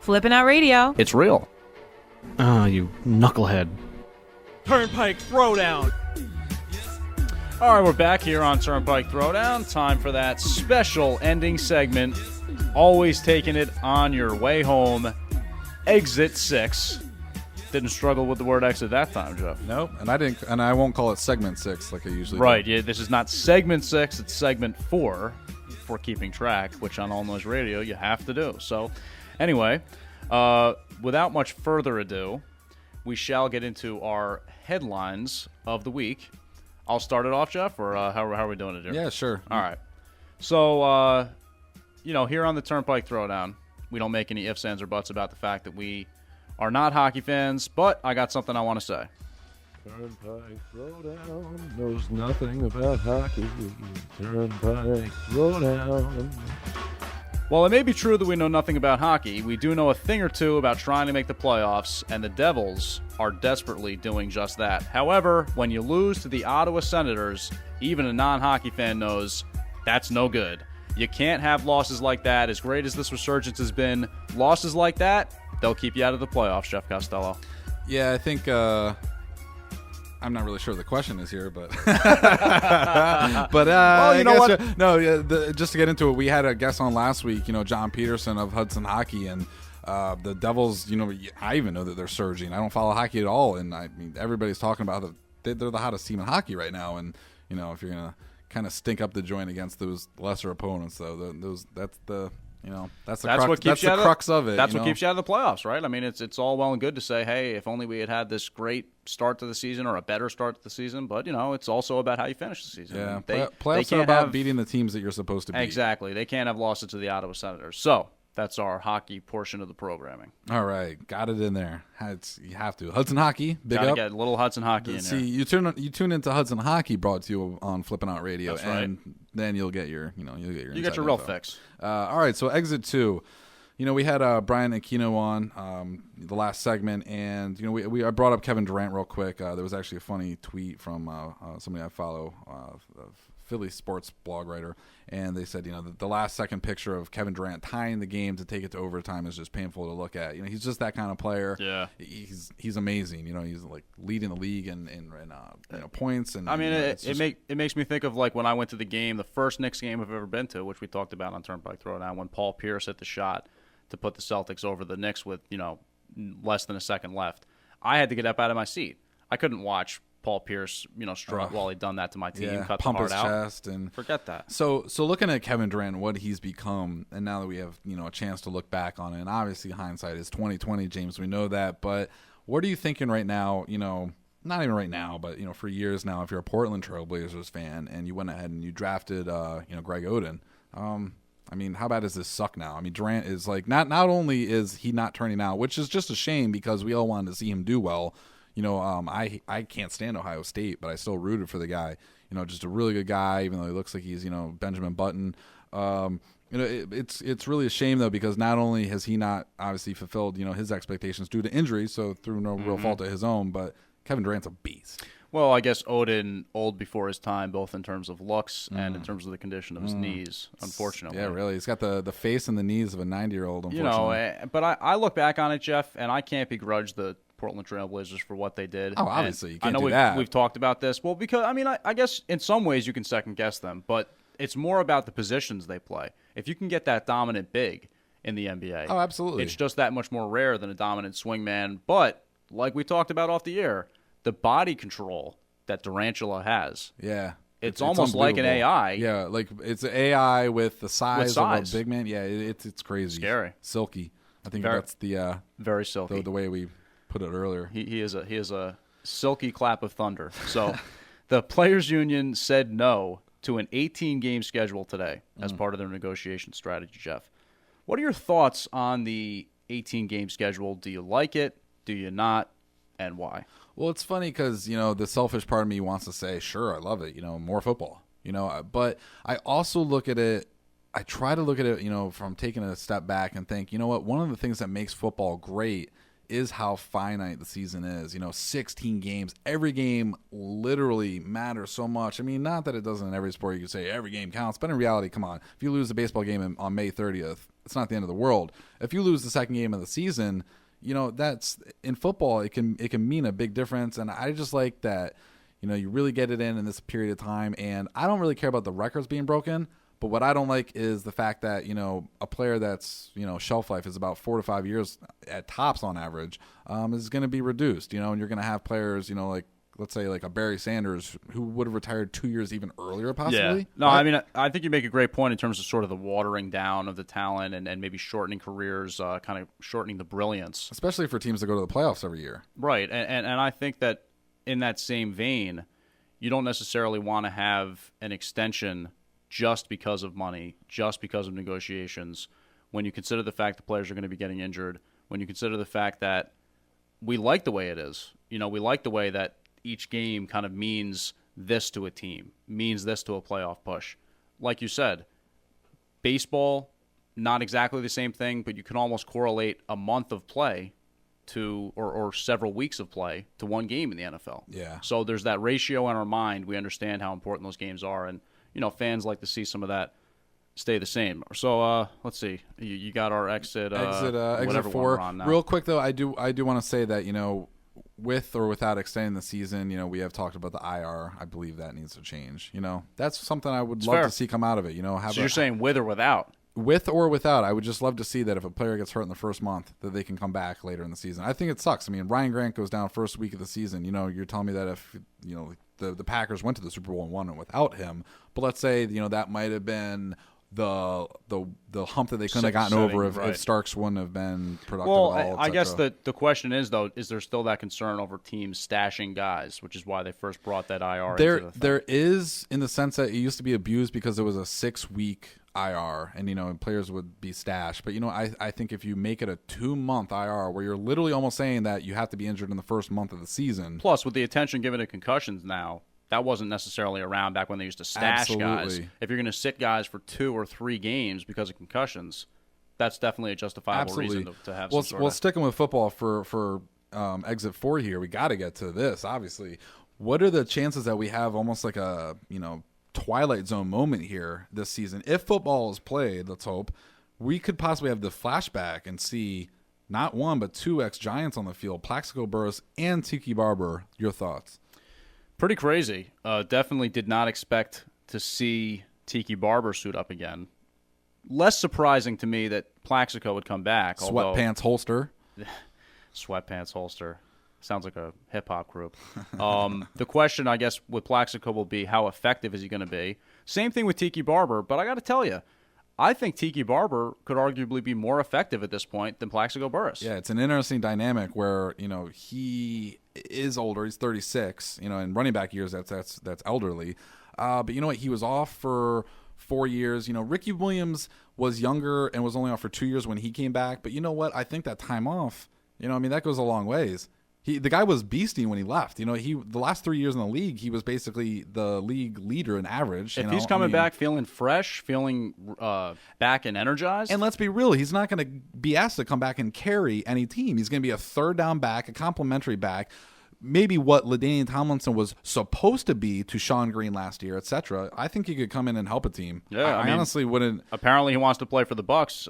Flippin' Out Radio. It's real. Ah, you knucklehead. Turnpike Throwdown. All right, we're back here on Turnpike Throwdown. Time for that special ending segment. Always taking it on your way home. Exit 6. Didn't struggle with the word exit that time, Jeff. Nope, and I won't call it segment 6 like I usually do. Right, yeah, this is not segment 6, it's segment 4 for keeping track, which on All Noise Radio you have to do. So, anyway, without much further ado, we shall get into our headlines of the week. I'll start it off, Jeff, or how are we doing it here? Yeah, sure. All right. So, here on the Turnpike Throwdown, we don't make any ifs, ands, or buts about the fact that we are not hockey fans, but I got something I want to say. Turnpike Throwdown knows nothing about hockey. Turnpike Throwdown. While it may be true that we know nothing about hockey, we do know a thing or two about trying to make the playoffs, and the Devils are desperately doing just that. However, when you lose to the Ottawa Senators, even a non-hockey fan knows that's no good. You can't have losses like that. As great as this resurgence has been, losses like that, they'll keep you out of the playoffs, Jeff Costello. Yeah, I think I'm not really sure what the question is here, but well, you know what? Just to get into it, we had a guest on last week, John Peterson of Hudson Hockey, and the Devils, I even know that they're surging. I don't follow hockey at all, and I mean everybody's talking about they're the hottest team in hockey right now, and if you're gonna kind of stink up the joint against those lesser opponents, though, that's the crux of it. That's what keeps you out of the playoffs, right? I mean, it's all well and good to say, hey, if only we had this great start to the season or a better start to the season, but it's also about how you finish the season. Yeah, they playoffs are about beating the teams that you're supposed to beat. Exactly. They can't have losses to the Ottawa Senators. So that's our hockey portion of the programming. All right, got it in there. You have to. Hudson Hockey, big Gotta up. Get a little Hudson Hockey in there. See, you tune into Hudson Hockey, brought to you on Flippin' Out Radio, That's right. and then you'll get your you inside get your real info. fix. All right, so exit 2. We had Brian Aquino on the last segment, and I brought up Kevin Durant real quick. There was actually a funny tweet from somebody I follow, a Philly sports blog writer, and they said the last second picture of Kevin Durant tying the game to take it to overtime is just painful to look at. He's just that kind of player. Yeah, he's amazing. He's like leading the league in points. And I mean, it makes me think of like when I went to the game, the first Knicks game I've ever been to, which we talked about on Turnpike Throwdown, when Paul Pierce hit the shot to put the Celtics over the Knicks with less than a second left. I had to get up out of my seat. I couldn't watch Paul Pierce strut while he'd done that to my team, cut pump the heart his out. chest and forget that. So looking at Kevin Durant, what he's become, and now that we have a chance to look back on it, and obviously hindsight is 20/20, James. We know that, but what are you thinking right now? Not even right now, but for years now, if you're a Portland Trailblazers fan and you went ahead and you drafted Greg Oden. I mean, how bad does this suck now? I mean, Durant is like not only is he not turning out, which is just a shame because we all wanted to see him do well. I can't stand Ohio State, but I still rooted for the guy. Just a really good guy, even though he looks like he's Benjamin Button. It's really a shame though because not only has he not obviously fulfilled his expectations due to injury, so through no real fault of his own, but Kevin Durant's a beast. Well, I guess Oden old before his time, both in terms of looks and in terms of the condition of his knees, unfortunately. Yeah, really. He's got the face and the knees of a 90-year-old, unfortunately. But I look back on it, Jeff, and I can't begrudge the Portland Trailblazers for what they did. Oh, obviously. You can't I know do that. We've talked about this. Well, because, I guess in some ways you can second-guess them, but it's more about the positions they play. If you can get that dominant big in the NBA. Oh, absolutely. It's just that much more rare than a dominant swingman. But, like we talked about off the air, the body control that Durantula has. Yeah. It's almost like an AI. Yeah, like it's an AI with the size of a big man. Yeah, it's crazy. Scary. Silky. I think that's the very silky. The way we put it earlier. He is a silky clap of thunder. So the Players Union said no to an 18-game schedule today as part of their negotiation strategy, Jeff. What are your thoughts on the 18-game schedule? Do you like it? Do you not? And why? Well, it's funny because, the selfish part of me wants to say, sure, I love it, more football, but I also look at it, I try to look at it, from taking a step back and think, what, one of the things that makes football great is how finite the season is. 16 games, every game literally matters so much. I mean, not that it doesn't in every sport. You can say every game counts, but in reality, come on, if you lose a baseball game on May 30th, it's not the end of the world. If you lose the second game of the season, that's in football. It can mean a big difference, and I just like that. You really get it in this period of time, and I don't really care about the records being broken. But what I don't like is the fact that, a player that's, shelf life is about 4 to 5 years at tops on average, is going to be reduced, and you're going to have players, like, let's say like a Barry Sanders who would have retired 2 years even earlier possibly. Yeah. No, I mean, I think you make a great point in terms of sort of the watering down of the talent and maybe shortening careers, kind of shortening the brilliance. Especially for teams that go to the playoffs every year. Right. And I think that in that same vein, you don't necessarily want to have an extension just because of money, just because of negotiations, when you consider the fact that players are going to be getting injured, when you consider the fact that we like the way it is. We like the way that each game kind of means this to a team, means this to a playoff push. Like you said, baseball, not exactly the same thing, but you can almost correlate a month of play to or several weeks of play to one game in the NFL. Yeah. So there's that ratio in our mind. We understand how important those games are, and fans like to see some of that stay the same. So let's see. You got our exit exit 4. Real quick though, I do want to say that with or without extending the season, we have talked about the IR. I believe that needs to change. That's something I would love to see come out of it. So you're saying with or without? With or without, I would just love to see that if a player gets hurt in the first month, that they can come back later in the season. I think it sucks. I mean, Ryan Grant goes down first week of the season. You're telling me that if the Packers went to the Super Bowl and won it without him, but let's say that might have been the hump that they couldn't have gotten over if Starks wouldn't have been productive at all. Well, I guess the question is, though, is there still that concern over teams stashing guys, which is why they first brought that IR into the thing? There is, in the sense that it used to be abused because it was a 6-week IR and players would be stashed. But I think if you make it a 2-month IR where you're literally almost saying that you have to be injured in the first month of the season. Plus, with the attention given to concussions now, that wasn't necessarily around back when they used to stash guys. If you're going to sit guys for 2 or 3 games because of concussions, that's definitely a justifiable reason to have some sort of... Sticking with football for exit 4 here, we got to get to this, obviously. What are the chances that we have almost like a, Twilight Zone moment here this season? If football is played, let's hope, we could possibly have the flashback and see not 1 but 2 ex-Giants on the field, Plaxico Burress and Tiki Barber. Your thoughts? Pretty crazy. Definitely did not expect to see Tiki Barber suit up again. Less surprising to me that Plaxico would come back. Sweatpants holster. Sweatpants holster. Sounds like a hip-hop group. The question, I guess, with Plaxico will be how effective is he going to be? Same thing with Tiki Barber, but I got to tell you, I think Tiki Barber could arguably be more effective at this point than Plaxico Burress. Yeah, it's an interesting dynamic where, he is older. He's 36, in running back years, that's elderly. But you know what? He was off for 4 years. Ricky Williams was younger and was only off for 2 years when he came back. But you know what? I think that time off, that goes a long ways. The guy was beastie when he left. The last 3 years in the league, he was basically the league leader in average. If he's coming back feeling fresh, feeling back and energized. And let's be real, he's not going to be asked to come back and carry any team. He's going to be a third down back, a complimentary back, maybe what LaDainian Tomlinson was supposed to be to Sean Green last year, etc. I think he could come in and help a team. Yeah, I honestly wouldn't. Apparently, he wants to play for the Bucks.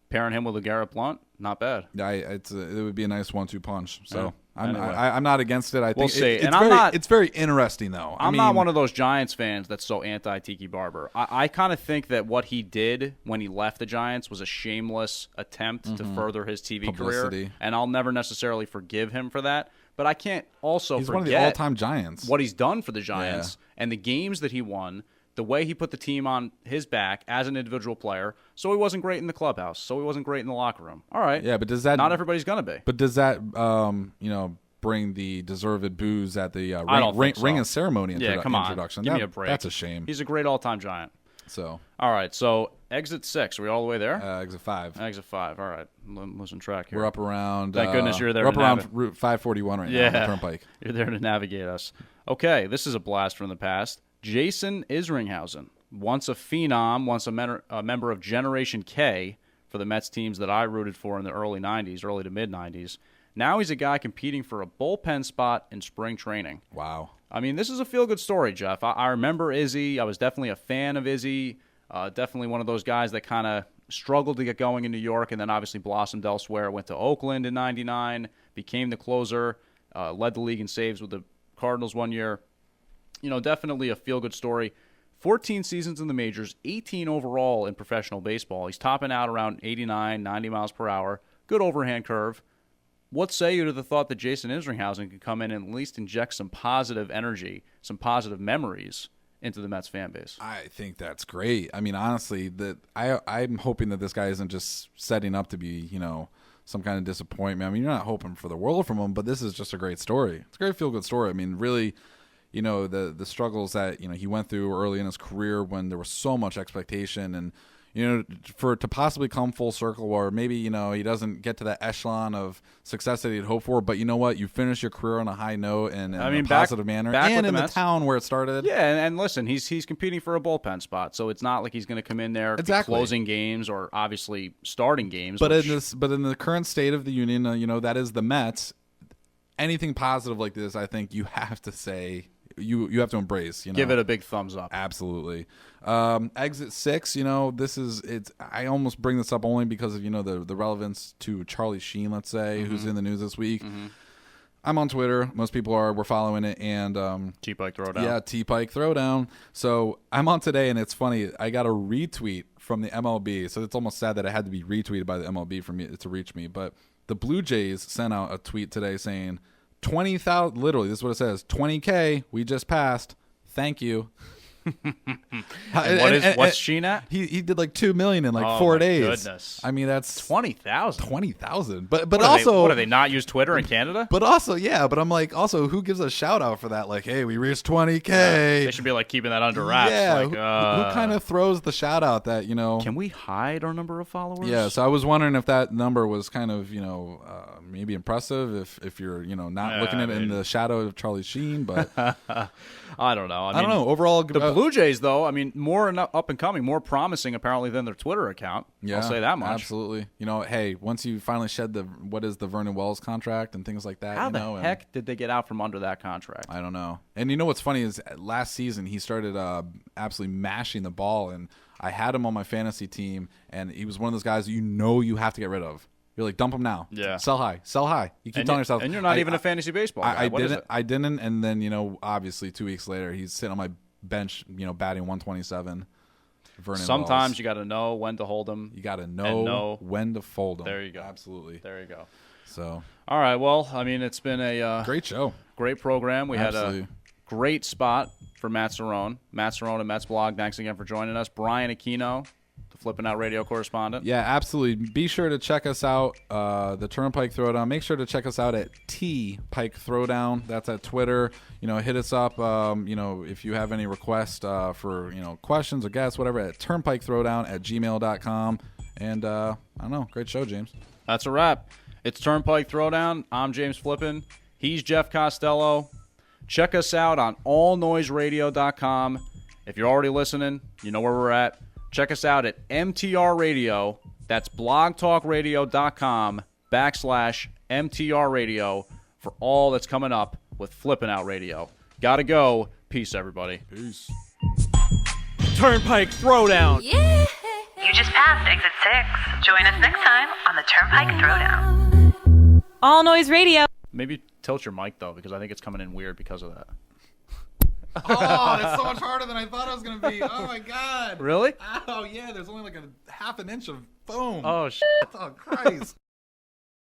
Pairing him with LeGarrette Blount, not bad. It would be a nice 1-2 punch. So yeah. Anyway. I'm not against it. I think we'll see. It's very interesting, though. I'm not one of those Giants fans that's so anti-Tiki Barber. I kind of think that what he did when he left the Giants was a shameless attempt to further his TV publicity career, and I'll never necessarily forgive him for that. But I can't also he's forget one of the all-time Giants. What he's done for the Giants and the games that he won. The way he put the team on his back as an individual player, so he wasn't great in the clubhouse, so he wasn't great in the locker room. All right. Yeah, but does that... Not everybody's going to be. But does that, bring the deserved booze at the ring and ceremony introduction? Give me a break. That's a shame. He's a great all-time Giant. So. All right, so exit 6. Are we all the way there? Exit 5. Exit 5. All right. I'm losing track here. We're up around... Thank goodness you're there. We're up around Route 541 right now on the Turnpike. You're there to navigate us. Okay, this is a blast from the past. Jason Isringhausen. Once a phenom, once a member of Generation K for the Mets teams that I rooted for in the early to mid-'90s. Now he's a guy competing for a bullpen spot in spring training. Wow. I mean, this is a feel-good story, Jeff. I remember Izzy. I was definitely a fan of Izzy. Definitely one of those guys that kind of struggled to get going in New York and then obviously blossomed elsewhere. Went to Oakland in 99, became the closer, led the league in saves with the Cardinals one year. Definitely a feel-good story. 14 seasons in the majors, 18 overall in professional baseball. He's topping out around 89, 90 miles per hour. Good overhand curve. What say you to the thought that Jason Isringhausen could come in and at least inject some positive energy, some positive memories into the Mets fan base? I think that's great. I mean, honestly, I'm hoping that this guy isn't just setting up to be, some kind of disappointment. I mean, you're not hoping for the world from him, but this is just a great story. It's a great feel-good story. I mean, really, the struggles that, he went through early in his career when there was so much expectation and, for it to possibly come full circle or maybe, he doesn't get to that echelon of success that he'd hoped for. But you know what? You finish your career on a high note and in a positive manner and in the town where it started. Yeah, and listen, he's competing for a bullpen spot. So it's not like he's going to come in there closing games or obviously starting games. But in the current state of the union, that is the Mets. Anything positive like this, I think you have to say – you have to embrace, Give it a big thumbs up. Absolutely. Exit 6, I almost bring this up only because of, the relevance to Charlie Sheen, let's say, who's in the news this week. I'm on Twitter. Most people are. We're following it. And T-Pike Throwdown. Yeah, T-Pike Throwdown. So I'm on today, and it's funny. I got a retweet from the MLB. So it's almost sad that it had to be retweeted by the MLB for me to reach me. But the Blue Jays sent out a tweet today saying, 20,000, literally, this is what it says, 20K, we just passed. Thank you. What's Sheen at? He did like 2 million in like 4 days. Goodness. I mean, that's 20,000. 20,000. But also, what do they not use Twitter in Canada? But also, yeah. But I'm like, also, who gives a shout out for that? Like, hey, we reached 20K. They should be like keeping that under wraps. Yeah. Like, who kind of throws the shout out that Can we hide our number of followers? Yeah. So I was wondering if that number was kind of maybe impressive if you're not looking at it in the shadow of Charlie Sheen, but. I don't know. I don't know. Overall, the Blue Jays, though, more up and coming, more promising apparently than their Twitter account. Yeah, I'll say that much. Absolutely. Hey, once you finally shed what is the Vernon Wells contract and things like that. How the heck did they get out from under that contract? I don't know. And what's funny is last season he started absolutely mashing the ball, and I had him on my fantasy team, and he was one of those guys you have to get rid of. You're like, dump him now. Yeah. Sell high. You keep telling yourself. And you're not even a fantasy baseball guy. I didn't. And then, obviously 2 weeks later, he's sitting on my bench, batting 127. Vernon Sometimes Wells. you got to know when to hold him. You got to know when to fold him. There you go. Absolutely. There you go. So. All right. Well, it's been a great show. Great program. We Absolutely. had a great spot for Matt Cerrone. Matt Cerrone at Mets Blog. Thanks again for joining us. Brian Aquino, the Flippin' Out radio correspondent. Yeah, absolutely. Be sure to check us out, the Turnpike Throwdown. Make sure to check us out at T-Pike Throwdown. That's at Twitter. Hit us up, if you have any requests for, questions or guests, whatever, at turnpikethrowdown@gmail.com. And, I don't know. Great show, James. That's a wrap. It's Turnpike Throwdown. I'm James Flippin. He's Jeff Costello. Check us out on allnoiseradio.com. If you're already listening, you know where we're at. Check us out at MTR Radio. That's blogtalkradio.com/MTR Radio for all that's coming up with Flippin' Out Radio. Gotta go. Peace, everybody. Peace. Turnpike Throwdown. Yeah. You just passed exit 6. Join us next time on the Turnpike Throwdown. All Noise Radio. Maybe tilt your mic, though, because I think it's coming in weird because of that. Oh, it's so much harder than I thought it was going to be. Oh, my God. Really? Oh, yeah. There's only like a half an inch of foam. Oh, shit. Oh, Christ.